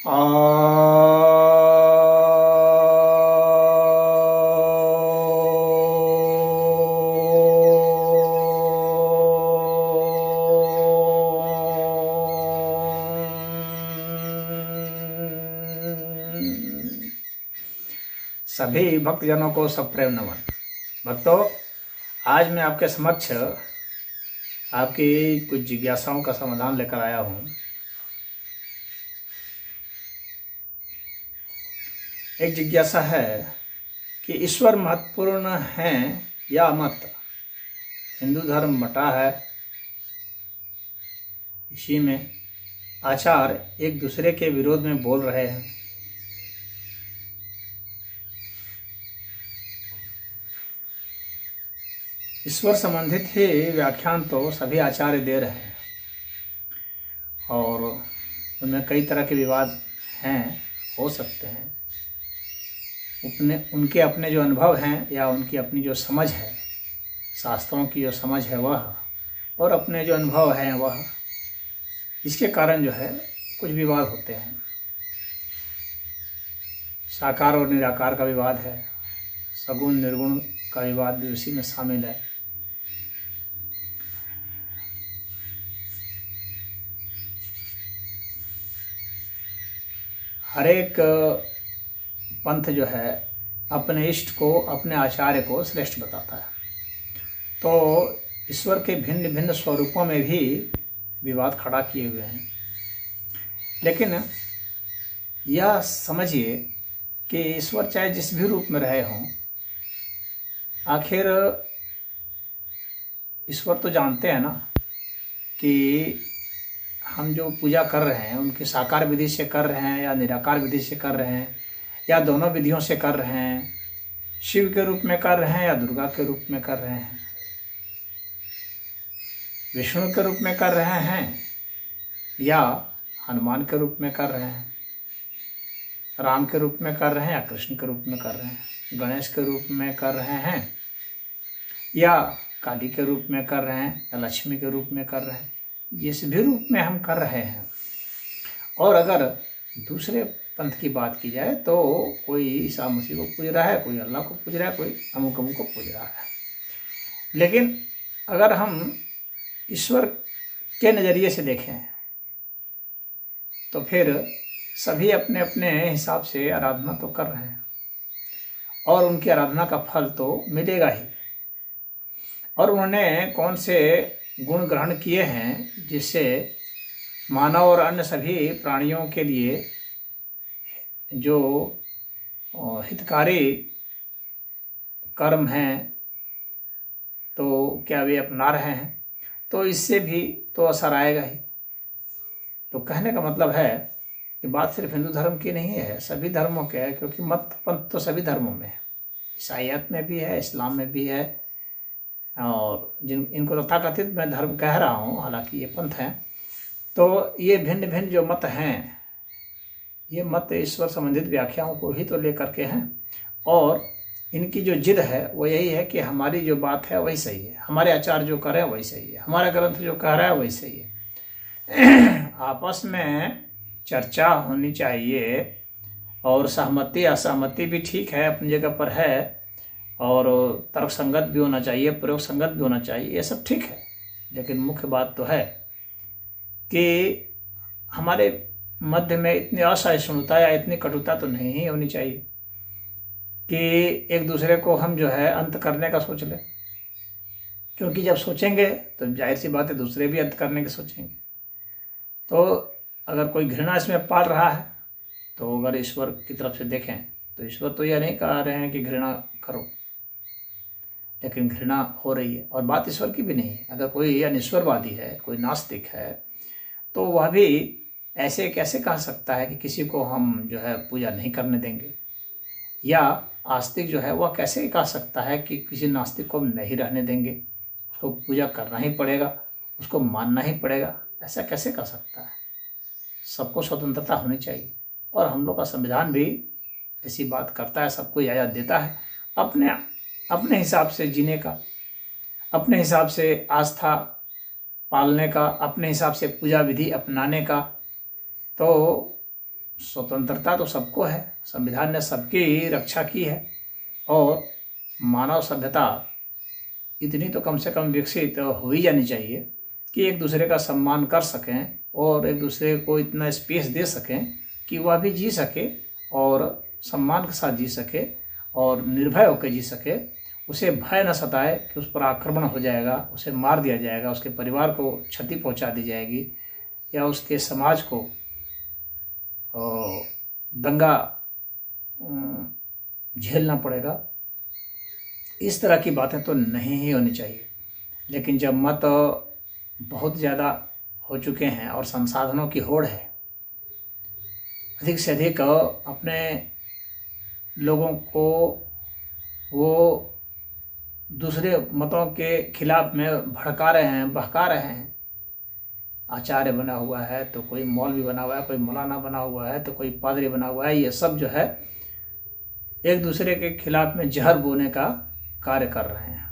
सभी भक्तजनों को सप्रेम नमन। भक्तों, आज मैं आपके समक्ष आपकी कुछ जिज्ञासाओं का समाधान लेकर आया हूँ। एक जिज्ञासा है कि ईश्वर महत्वपूर्ण है या मत। हिंदू धर्म बटा है, इसी में आचार एक दूसरे के विरोध में बोल रहे हैं। ईश्वर संबंधित ही व्याख्यान तो सभी आचार्य दे रहे हैं और उनमें कई तरह के विवाद हैं, हो सकते हैं। उनके अपने जो अनुभव हैं या उनकी अपनी जो समझ है, शास्त्रों की जो समझ है वह, और अपने जो अनुभव हैं वह, इसके कारण जो है कुछ विवाद होते हैं। साकार और निराकार का विवाद है, सगुण निर्गुण का विवाद भी उसी में शामिल है। हर एक पंथ जो है अपने इष्ट को, अपने आचार्य को श्रेष्ठ बताता है। तो ईश्वर के भिन्न भिन्न स्वरूपों में भी विवाद खड़ा किए हुए हैं। लेकिन यह समझिए कि ईश्वर चाहे जिस भी रूप में रहे हों, आखिर ईश्वर तो जानते हैं ना कि हम जो पूजा कर रहे हैं उनकी साकार विधि से कर रहे हैं या निराकार विधि से कर रहे हैं या दोनों विधियों से कर रहे हैं, शिव के रूप में कर रहे हैं या दुर्गा के रूप में कर रहे हैं, विष्णु के रूप में कर रहे हैं या हनुमान के रूप में कर रहे हैं, राम के रूप में कर रहे हैं या कृष्ण के रूप में कर रहे हैं, गणेश के रूप में कर रहे हैं या काली के रूप में कर रहे हैं या लक्ष्मी के रूप में कर रहे हैं, जिस भी रूप में हम कर रहे हैं। और अगर दूसरे पंथ की बात की जाए तो कोई ईसा मसीह को पूज रहा है, कोई अल्लाह को पूज रहा है, कोई अमुक अमुक को पूज रहा है। लेकिन अगर हम ईश्वर के नज़रिए से देखें तो फिर सभी अपने अपने हिसाब से आराधना तो कर रहे हैं और उनकी आराधना का फल तो मिलेगा ही। और उन्होंने कौन से गुण ग्रहण किए हैं जिससे मानव और अन्य सभी प्राणियों के लिए जो हितकारी कर्म हैं तो क्या वे अपना रहे हैं, तो इससे भी तो असर आएगा ही। तो कहने का मतलब है कि बात सिर्फ हिंदू धर्म की नहीं है, सभी धर्मों के है, क्योंकि मत पंथ तो सभी धर्मों में है। ईसाईयत में भी है, इस्लाम में भी है, और इनको तथाकथित मैं धर्म कह रहा हूँ, हालांकि ये पंथ हैं। तो ये भिन्न भिन्न जो मत हैं, ये मत ईश्वर संबंधित व्याख्याओं को ही तो लेकर के हैं, और इनकी जो जिद है वो यही है कि हमारी जो बात है वही सही है, हमारे आचार्य जो कर रहे हैं वही सही है, हमारा ग्रंथ जो कह रहा है वही सही है। आपस में चर्चा होनी चाहिए और सहमति असहमति भी ठीक है, अपनी जगह पर है, और तर्क संगत भी होना चाहिए, प्रयोग संगत भी होना चाहिए, ये सब ठीक है। लेकिन मुख्य बात तो है कि हमारे मध्य में इतनी असहिष्णुता या इतनी कटुता तो नहीं ही होनी चाहिए कि एक दूसरे को हम जो है अंत करने का सोच लें, क्योंकि जब सोचेंगे तो जाहिर सी बात है दूसरे भी अंत करने की सोचेंगे। तो अगर कोई घृणा इसमें पाल रहा है तो अगर ईश्वर की तरफ से देखें तो ईश्वर तो यह नहीं कह रहे हैं कि घृणा करो, लेकिन घृणा हो रही है। और बात ईश्वर की भी नहीं है। अगर कोई अनिश्वरवादी है, कोई नास्तिक है, तो वह भी ऐसे कैसे कह सकता है कि किसी को हम जो है पूजा नहीं करने देंगे, या आस्तिक जो है वह कैसे कह सकता है कि किसी नास्तिक को हम नहीं रहने देंगे, उसको पूजा करना ही पड़ेगा, उसको मानना ही पड़ेगा, ऐसा कैसे कह सकता है। सबको स्वतंत्रता होनी चाहिए, और हम लोग का संविधान भी ऐसी बात करता है, सबको इजाज़त देता है अपने हिसाब से जीने का, अपने हिसाब से आस्था पालने का, अपने हिसाब से पूजा विधि अपनाने का। तो स्वतंत्रता तो सबको है, संविधान ने सबकी रक्षा की है, और मानव सभ्यता इतनी तो कम से कम विकसित हो ही जानी चाहिए कि एक दूसरे का सम्मान कर सकें और एक दूसरे को इतना स्पेस दे सकें कि वह भी जी सके और सम्मान के साथ जी सके और निर्भय होकर जी सके। उसे भय न सताए कि उस पर आक्रमण हो जाएगा, उसे मार दिया जाएगा, उसके परिवार को क्षति पहुंचा दी जाएगी या उसके समाज को दंगा झेलना पड़ेगा। इस तरह की बातें तो नहीं ही होनी चाहिए। लेकिन जब मत बहुत ज़्यादा हो चुके हैं और संसाधनों की होड़ है, अधिक से अधिक अपने लोगों को वो दूसरे मतों के खिलाफ में भड़का रहे हैं, बहका रहे हैं। आचार्य बना हुआ है तो कोई मौलवी बना हुआ है, कोई मौलाना बना हुआ है तो कोई पादरी बना हुआ है। ये सब जो है एक दूसरे के खिलाफ में जहर बोने का कार्य कर रहे हैं।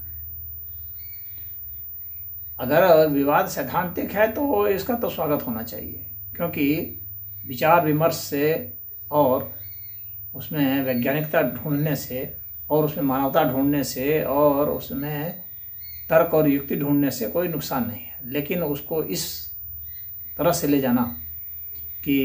अगर विवाद सैद्धांतिक है तो इसका तो स्वागत होना चाहिए, क्योंकि विचार विमर्श से और उसमें वैज्ञानिकता ढूंढने से और उसमें मानवता ढूंढने से और उसमें तर्क और युक्ति ढूंढने से कोई नुकसान नहीं है। लेकिन उसको इस तरह से ले जाना कि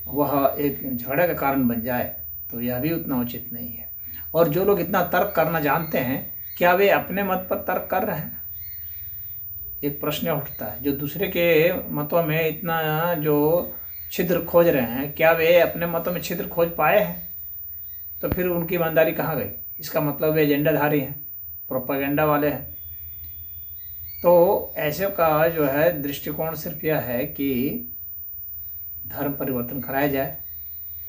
वह एक झगड़े का कारण बन जाए तो यह भी उतना उचित नहीं है। और जो लोग इतना तर्क करना जानते हैं, क्या वे अपने मत पर तर्क कर रहे हैं? एक प्रश्न उठता है। जो दूसरे के मतों में इतना जो छिद्र खोज रहे हैं, क्या वे अपने मतों में छिद्र खोज पाए हैं? तो फिर उनकी ईमानदारी कहाँ गई? इसका मतलब वे एजेंडाधारी हैं, प्रोपेगेंडा वाले हैं। तो ऐसे का जो है दृष्टिकोण सिर्फ यह है कि धर्म परिवर्तन कराया जाए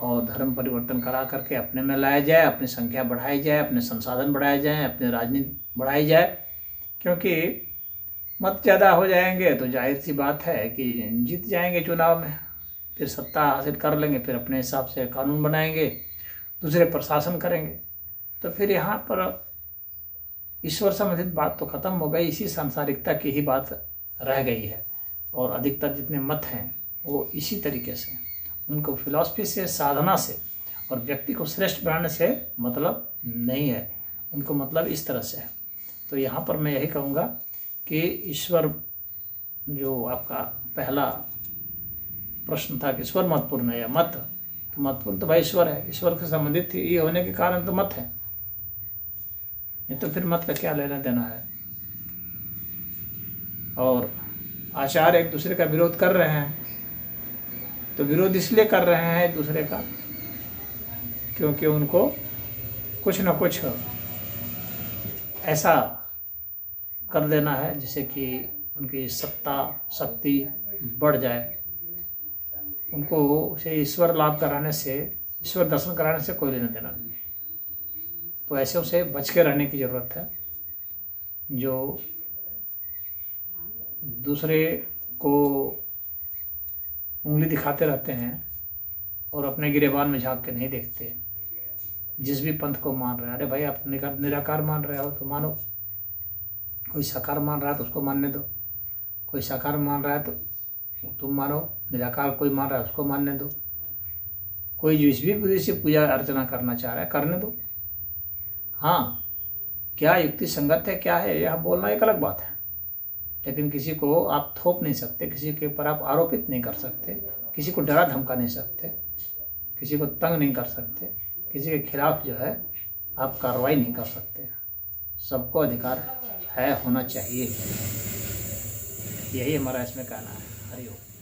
और धर्म परिवर्तन करा करके अपने में लाया जाए, अपनी संख्या बढ़ाई जाए, अपने संसाधन बढ़ाए जाएँ, अपनी राजनीति बढ़ाई जाए। क्योंकि मत ज़्यादा हो जाएंगे तो जाहिर सी बात है कि जीत जाएंगे चुनाव में, फिर सत्ता हासिल कर लेंगे, फिर अपने हिसाब से कानून बनाएंगे, दूसरे पर शासन करेंगे। तो फिर यहाँ पर ईश्वर संबंधित बात तो खत्म हो गई, इसी सांसारिकता की ही बात रह गई है। और अधिकतर जितने मत हैं वो इसी तरीके से, उनको फिलॉसफी से, साधना से और व्यक्ति को श्रेष्ठ बनाने से मतलब नहीं है, उनको मतलब इस तरह से है। तो यहाँ पर मैं यही कहूँगा कि ईश्वर, जो आपका पहला प्रश्न था कि ईश्वर महत्वपूर्ण है या मत, तो महत्वपूर्ण तो भाई ईश्वर है। ईश्वर से संबंधित ये होने के कारण तो मत है, नहीं तो फिर मत का क्या लेना देना है। और आचार्य एक दूसरे का विरोध कर रहे हैं तो विरोध इसलिए कर रहे हैं एक दूसरे का क्योंकि उनको कुछ न कुछ ऐसा कर देना है जिससे कि उनकी सत्ता शक्ति बढ़ जाए। उनको उसे ईश्वर लाभ कराने से, ईश्वर दर्शन कराने से कोई लेना देना नहीं। तो ऐसे उसे बच के रहने की ज़रूरत है। जो दूसरे को उंगली दिखाते रहते हैं और अपने गिरेबान में झांक के नहीं देखते। जिस भी पंथ को मान रहे हैं, अरे भाई आप निराकार मान रहे हो तो मानो, कोई साकार मान रहा है तो उसको मानने दो, कोई साकार मान रहा है तो तुम मानो, निराकार कोई मान रहा है उसको मानने दो, कोई जिस भी बुद्धि से पूजा अर्चना करना चाह रहा है करने दो। हाँ, क्या युक्ति संगत है क्या है यह बोलना एक अलग बात है, लेकिन किसी को आप थोप नहीं सकते, किसी के ऊपर आप आरोपित नहीं कर सकते, किसी को डरा धमका नहीं सकते, किसी को तंग नहीं कर सकते, किसी के खिलाफ जो है आप कार्रवाई नहीं कर सकते। सबको अधिकार है, होना चाहिए। यही हमारा इसमें कहना है। हरि ओम।